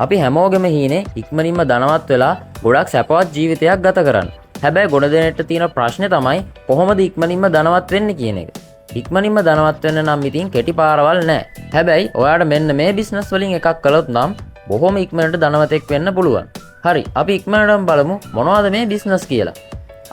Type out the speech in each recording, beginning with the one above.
අපි හැමෝගෙම හීනේ ඉක්මනින්ම ධනවත් වෙලා ගොඩක් සැපවත් ජීවිතයක් ගත කරන්න. හැබැයි ගොඩ දෙනෙක්ට තියෙන ප්‍රශ්නේ තමයි කොහොමද ඉක්මනින්ම ධනවත් වෙන්නේ කියන එක. ඉක්මනින්ම ධනවත් වෙන්න නම් ඉතින් කෙටි පාරවල් නැහැ. හැබැයි ඔයාට මෙන්න මේ බිස්නස් වලින් එකක් කළොත් නම් බොහොම ඉක්මනට ධනවතෙක් වෙන්න පුළුවන්. හරි, අපි ඉක්මනටම බලමු මොනවද මේ බිස්නස් කියලා.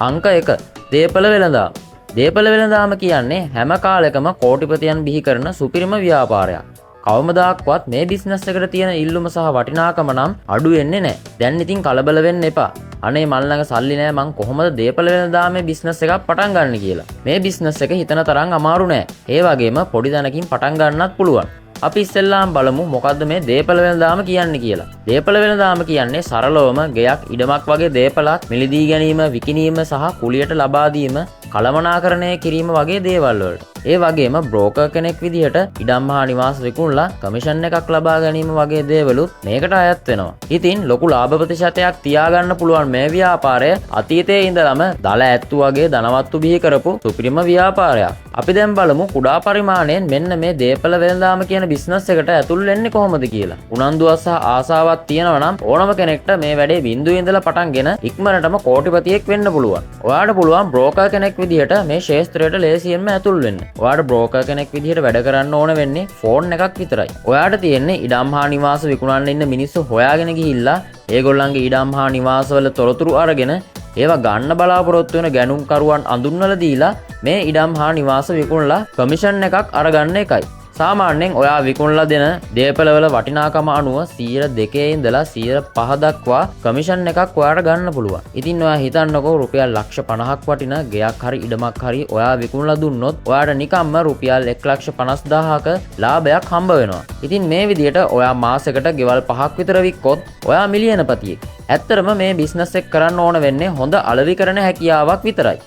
අංක 1. දේපල වෙළඳාම. දේපල වෙළඳාම කියන්නේ හැම කාලෙකම කෝටිපතියන් බිහි කරන සුපිරිම ව්‍යාපාරයක්. කවමදාක්වත් මේ බිස්නස් එකට තියෙන ඉල්ලුම සහ වටිනාකම නම් අඩු වෙන්නේ නැහැ. දැන් ඉතින් කලබල වෙන්න එපා. අනේ මල් ළඟ සල්ලි නැහැ, මං කොහොමද දේපල වෙළඳාමේ බිස්නස් එකක් පටන් ගන්න කියලා. මේ බිස්නස් එක හිතන තරම් අමාරු නෑ. ඒ වගේම පොඩි දැනකින් පටන් ගන්නත් පුළුවන්. අපි ඉස්සෙල්ලාම බලමු මොකද්ද මේ දේපල වෙළඳාම කියන්නේ කියලා. දේපල වෙළඳාම කියන්නේ සරලවම ගෙයක් ඉඩමක් වගේ දේපලක් මිලදී ගැනීම, විකිණීම සහ කුලියට ලබා දීම, කළමනාකරණය කිරීම වගේ දේවල් වලට. ඒ වගේම බ්‍රෝකර් කෙනෙක් විදිහට ඉඩම් හා නිවාස විකුණලා කමිෂන් එකක් ලබා ගැනීම වගේ දේවලුත් මේකට අයත් වෙනවා. ඉතින් ලොකු ලාභ ප්‍රතිශතයක් තියාගන්න පුළුවන් මේ ව්‍යාපාරය අතීතයේ ඉඳලම දල ඇත්තු වගේ ධනවත්තු බිහි කරපු සුපිරිම ව්‍යාපාරයක්. අපි දැන් බලමු කුඩා පරිමාණයෙන් මෙන්න මේ දේපල වෙළඳාම කියන බිස්නස් එකට ඇතුල් වෙන්නේ කොහොමද කියලා. උනන්දුවක් සහ ආසාවක් තියෙනවා නම් ඕනම කෙනෙක්ට මේ වැඩේ බින්දුවේ ඉඳලා පටන්ගෙන ඉක්මනටම කෝටිපතියෙක් වෙන්න පුළුවන්. ඔයාට පුළුවන් බ්‍රෝකර් කෙනෙක් විදිහට මේ ශේෂ්ත්‍රයට ලේසියෙන්ම ඇතුල් වෙන්න. ඔයාට බ්‍රෝකර් කෙනෙක් විදිහට වැඩ කරන්න ඕන වෙන්නේ ෆෝන් එකක් විතරයි. ඔයාට තියෙන්නේ ඉඩම් හා නිවාස විකුණන්න ඉන්න මිනිස්සු හොයාගෙන ගිහිල්ලා ඒගොල්ලන්ගේ ඉඩම් හා නිවාසවල තොරතුරු අරගෙන ඒවා ගන්න බලාපොරොත්තු වෙන ගැනුම්කරුවන් අඳුන්වලා දීලා මේ ඉඩම් හා නිවාස විකුණලා කමිෂන් එකක් අරගන්න එකයි. සාමාන්‍යයෙන් ඔයා විකුණලා දෙන දේපලවල වටිනාකම අනුව 2% ඉඳලා 5% දක්වා කමිෂන් එකක් ඔයාට ගන්න පුළුවන්. ඉතින් ඔයා හිතන්නකෝ රුපියල් ලක්ෂ 50ක් වටින ගෙයක් හරි ඉඩමක් හරි ඔයා විකුණලා දුන්නොත් ඔයාට නිකම්ම රුපියල් 1,50,000ක ලාභයක් හම්බ වෙනවා. ඉතින් මේ විදිහට ඔයා මාසෙකට ගෙවල් 5ක් විතර වික්කොත් ඔයා මිලියනපතියෙක්. ඇත්තරම මේ බිස්නස් එක කරන්න ඕන වෙන්නේ හොඳ අලෙවිකරණ හැකියාවක් විතරයි.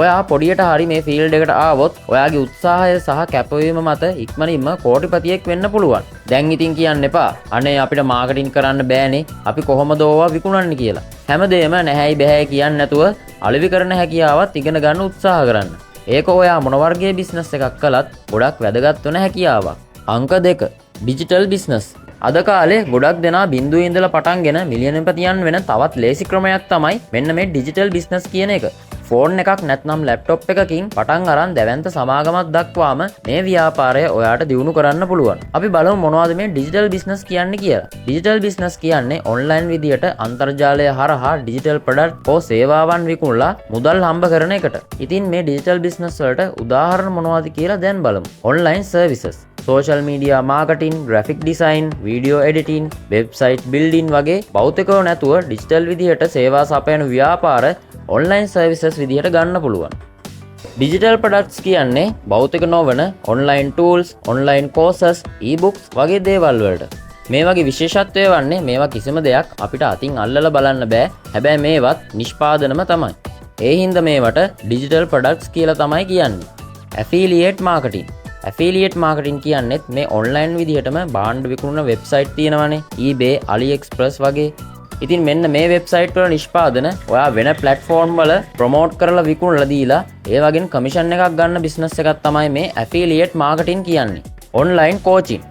ඔයා පොඩියට හරි මේ ෆීල්ඩ් එකට ආවොත් ඔයාගේ උත්සාහය සහ කැපවීම මත ඉක්මනින්ම කෝටිපතියෙක් වෙන්න පුළුවන්. දැන් ඉතින් කියන්න එපා අනේ අපිට මාකටිං කරන්න බෑනේ, අපි කොහොමද ඕවා විකුණන්නේ කියලා. හැමදේම නැහැයි බෑයි කියන්නේ නැතුව අලෙවිකරණ හැකියාවත් ඉගෙන ගන්න උත්සාහ කරන්න. ඒක ඔයා මොන වර්ගයේ බිස්නස් එකක් කළත් ගොඩක් වැදගත් වෙන හැකියාවක්. අංක 2. Digital business. අද කාලේ ගොඩක් දෙනා බින්දුවේ ඉඳලා පටන්ගෙන මිලියනපතියන් වෙන තවත් ලේසි ක්‍රමයක් තමයි මෙන්න මේ ඩිජිටල් බිස්නස් කියන එක. ෆෝන් එකක් නැත්නම් ලැප්ටොප් එකකින් පටන් අරන් දැවැන්ත සමාගමක් දක්වාම මේ ව්‍යාපාරය ඔයාට දියුණු කරන්න පුළුවන්. අපි බලමු මොනවද මේ ඩිජිටල් බිස්නස් කියන්නේ කියලා. ඩිජිටල් බිස්නස් කියන්නේ ඔන්ලයින් විදියට අන්තර්ජාලය හරහා ඩිජිටල් ප්‍රොඩක්ට් හෝ සේවාවන් විකුණලා මුදල් හම්බ කරන එකට. ඉතින් මේ ඩිජිටල් බිස්නස් වලට උදාහරණ මොනවද කියලා දැන් බලමු. Online services, social media marketing, graphic design, video editing, website building වගේ භෞතිකව නැතුව ඩිජිටල් විදිහට සේවා සපයන ව්‍යාපාර ඔන්ලයින් සර්විසස් විදිහට ගන්න පුළුවන්. ඩිජිටල් ප්‍රොඩක්ට්ස් කියන්නේ භෞතික නොවන ඔන්ලයින් ටූල්ස්, ඔන්ලයින් කෝසස්, ඊබුක්ස් වගේ දේවල් වලට. මේ වගේ විශේෂත්වය වන්නේ මේවා කිසිම දෙයක් අපිට අතින් අල්ලලා බලන්න බෑ. හැබැයි මේවත් නිෂ්පාදනම තමයි. ඒ හින්දා මේවට ඩිජිටල් ප්‍රොඩක්ට්ස් කියලා තමයි කියන්නේ. Affiliate marketing. ඇෆිලියේට් මාකටිං කියන්නේත් මේ ඔන්ලයින් විදිහටම භාණ්ඩ විකුණන වෙබ්සයිට් තියෙනවනේ, eBay, AliExpress වගේ. ඉතින් මෙන්න මේ වෙබ්සයිට් වල නිෂ්පාදන ඔයා වෙන ප්ලැට්ෆෝම් වල ප්‍රොමෝට් කරලා විකුණලා දීලා ඒ වගේම කමිෂන් එකක් ගන්න බිස්නස් එකක් තමයි මේ ඇෆිලියේට් මාකටිං කියන්නේ. ඔන්ලයින් කෝචින්.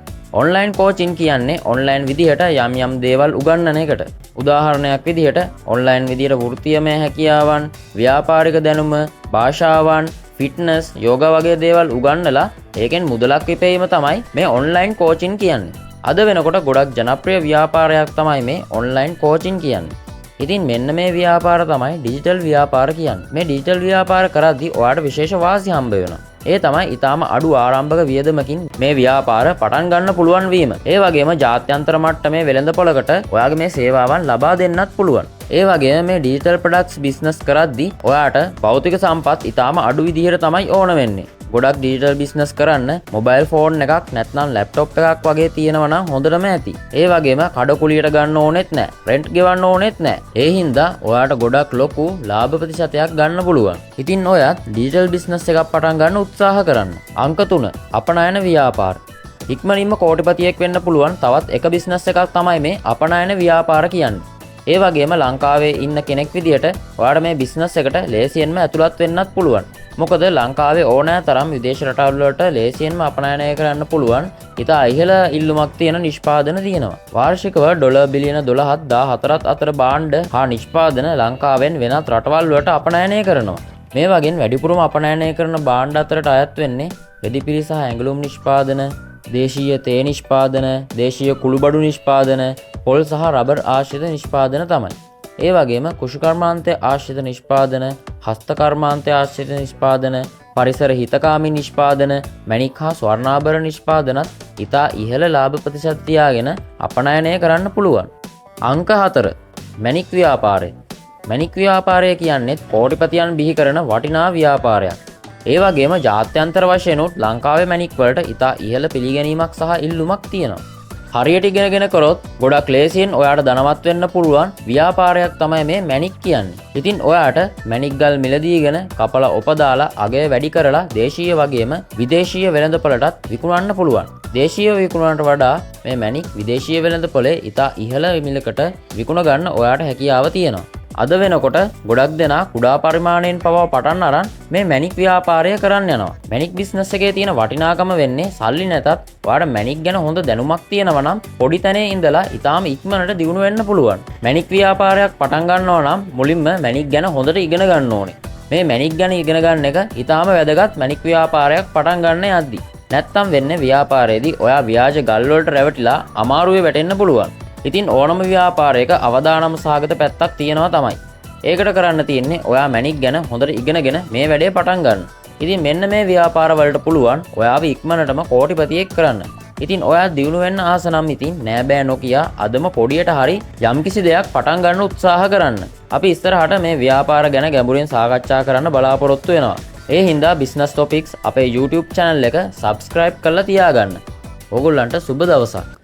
ඔන්ලයින් කෝචින් කියන්නේ ඔන්ලයින් විදිහට යම් යම් දේවල් උගන්වන එකට. උදාහරණයක් විදිහට ඔන්ලයින් විදිහට වෘත්තීයමය හැකියාවන්, ව්‍යාපාරික දැනුම, භාෂාවන්, ෆිට්නස්, යෝගා වගේ දේවල් උගන්වලා ඒකෙන් මුදලක් විපැයීම තමයි මේ ඔන්ලයින් කෝචින් කියන්නේ. අද වෙනකොට ගොඩක් ජනප්‍රිය ව්‍යාපාරයක් තමයි මේ ඔන්ලයින් කෝචින් කියන්නේ. ඉතින් මෙන්න මේ ව්‍යාපාර තමයි ඩිජිටල් ව්‍යාපාර කියන්නේ. මේ ඩිජිටල් ව්‍යාපාර කරද්දී ඔයාට විශේෂ වාසි හම්බ වෙනවා. ඒ තමයි ඊටාම අඩු ආරම්භක වියදමකින් මේ ව්‍යාපාර පටන් ගන්න පුළුවන් වීම. ඒ වගේම ජාත්‍යන්තර මට්ටමේ වෙළඳපොළකට ඔයාගේ මේ සේවාවන් ලබා දෙන්නත් පුළුවන්. ඒ වගේම මේ ඩිජිටල් ප්‍රොඩක්ට්ස් බිස්නස් කරද්දී ඔයාට භෞතික සම්පත් ඊටාම අඩු විදිහට තමයි ඕන වෙන්නේ. ගොඩක් ඩිජිටල් බිස්නස් කරන්න මොබයිල් ෆෝන් එකක් නැත්නම් ලැප්ටොප් එකක් වගේ තියෙනවා නම් හොඳටම ඇති. ඒ වගේම කඩකුලියට ගන්න ඕනෙත් නැහැ. රෙන්ට් ගෙවන්න ඕනෙත් නැහැ. ඒ හින්දා ඔයාට ගොඩක් ලොකු ලාභ ප්‍රතිශතයක් ගන්න පුළුවන්. ඉතින් ඔයත් ඩිජිටල් බිස්නස් එකක් පටන් ගන්න උත්සාහ කරන්න. අංක 3. අපනයන ව්‍යාපාර. ඉක්මනින්ම කෝටිපතියෙක් වෙන්න පුළුවන් තවත් එක බිස්නස් එකක් තමයි මේ අපනයන ව්‍යාපාර කියන්නේ. ඒ වගේම ලංකාවේ ඉන්න කෙනෙක් විදියට ඔයාට මේ බිස්නස් එකට ලේසියෙන්ම ඇතුළත් වෙන්නත් පුළුවන්. මොකද ලංකාවේ ඕනෑ තරම් විදේශ රටවල් වලට ලේසියෙන්ම අපනයනය කරන්න පුළුවන් ඉතා ඉහළ ඉල්ලුමක් තියෙන නිෂ්පාදන තියෙනවා. වාර්ෂිකව ඩොලර් බිලියන 12,000 අතර භාණ්ඩ හා නිෂ්පාදන ලංකාවෙන් වෙනත් රටවල් වලට අපනයනය කරනවා. මේ වගේ වැඩිපුරම අපනයනය කරන භාණ්ඩ අතරට අයත් වෙන්නේ රෙදිපිරි සහ ඇඟලුම් නිෂ්පාදන, දේශීය තේ නිෂ්පාදන, දේශීය කුළුබඩු නිෂ්පාදන, පොල් සහ රබර් ආශ්‍රිත නිෂ්පාදන තමයි. ඒ වගේම කුෂිකර්මාන්තය ආශ්‍රිත නිෂ්පාදන, හස්තකර්මාන්තය ආශ්‍රිත නිෂ්පාදන, පරිසර හිතකාමී නිෂ්පාදන, මැණික් හා ස්වර්ණාභරණ නිෂ්පාදනත් ඉතා ඉහළ ලාභ ප්‍රතිශත තියාගෙන අපනයනය කරන්න පුළුවන්. අංක 4 මැණික් ව්‍යාපාරය. මැණික් ව්‍යාපාරය කියන්නේ කෝටිපතියන් බිහි කරන වටිනා ව්‍යාපාරයක්. ඒ වගේම ජාත්‍යන්තර වශයෙන් උත් ලංකාවේ මැණික් වලට ඉතා ඉහළ පිළිගැනීමක් සහ ඉල්ලුමක් තියෙනවා. හරියට ඉගෙනගෙන කරොත් ගොඩක් ලේසියෙන් ඔයාට ධනවත් වෙන්න පුළුවන් ව්‍යාපාරයක් තමයි මේ මැණික් කියන්නේ. ඉතින් ඔයාට මැණික් ගල් මිලදීගෙන කපලා ඔපදාලා අගය වැඩි කරලා දේශීය වගේම විදේශීය වෙළඳපොළටත් විකුණන්න පුළුවන්. දේශීය විකුණනට වඩා මේ මැණික් විදේශීය වෙළඳපොලේ ඉතා ඉහළ මිලකට විකුණ ගන්න ඔයාට හැකියාව තියෙනවා. අද වෙනකොට ගොඩක් දෙනා කුඩා පරිමාණයෙන් පවා පටන් අරන් මේ මැණික් ව්‍යාපාරය කරන්න යනවා. මැණික් බිස්නස් එකේ තියෙන වටිනාකම වෙන්නේ සල්ලි නැතත් ඔයාට මැණික් ගැන හොඳ දැනුමක් තියෙනවා නම් පොඩි තැනේ ඉඳලා ඊටාම ඉක්මනට දියුණු වෙන්න පුළුවන්. මැණික් ව්‍යාපාරයක් පටන් ගන්නවා නම් මුලින්ම මැණික් ගැන හොඳට ඉගෙන ගන්න ඕනේ. මේ මැණික් ගැන ඉගෙන ගන්න එක ඊටාම වැදගත් මැණික් ව්‍යාපාරයක් පටන් ගන්න යද්දී. නැත්තම් වෙන්නේ ව්‍යාපාරයේදී ඔයා ව්‍යාජ ගල් වලට රැවටිලා අමාරුවේ වැටෙන්න පුළුවන්. ඉතින් ඕනම ව්‍යාපාරයක අවදානම සාගත පැත්තක් තියෙනවා තමයි. ඒකට කරන්න තියෙන්නේ ඔයා මැණික් ගැන හොඳට ඉගෙනගෙන මේ වැඩේ පටන් ගන්න. ඉතින් මෙන්න මේ ව්‍යාපාර වලට පුළුවන් ඔයාව ඉක්මනටම කෝටිපතියෙක් කරන්න. ඉතින් ඔයා දියුණු වෙන්න ආස නම් ඉතින් නෑ බෑ නොකියා අදම පොඩියට හරි යම්කිසි දෙයක් පටන් ගන්න උත්සාහ කරන්න. අපි ඉස්සරහට මේ ව්‍යාපාර ගැන ගැඹුරින් සාකච්ඡා කරන්න බලාපොරොත්තු වෙනවා. ඒ හින්දා බිස්නස් ටොපික්ස් අපේ YouTube channel එක subscribe කරලා තියාගන්න. ඕගොල්ලන්ට සුබ දවසක්.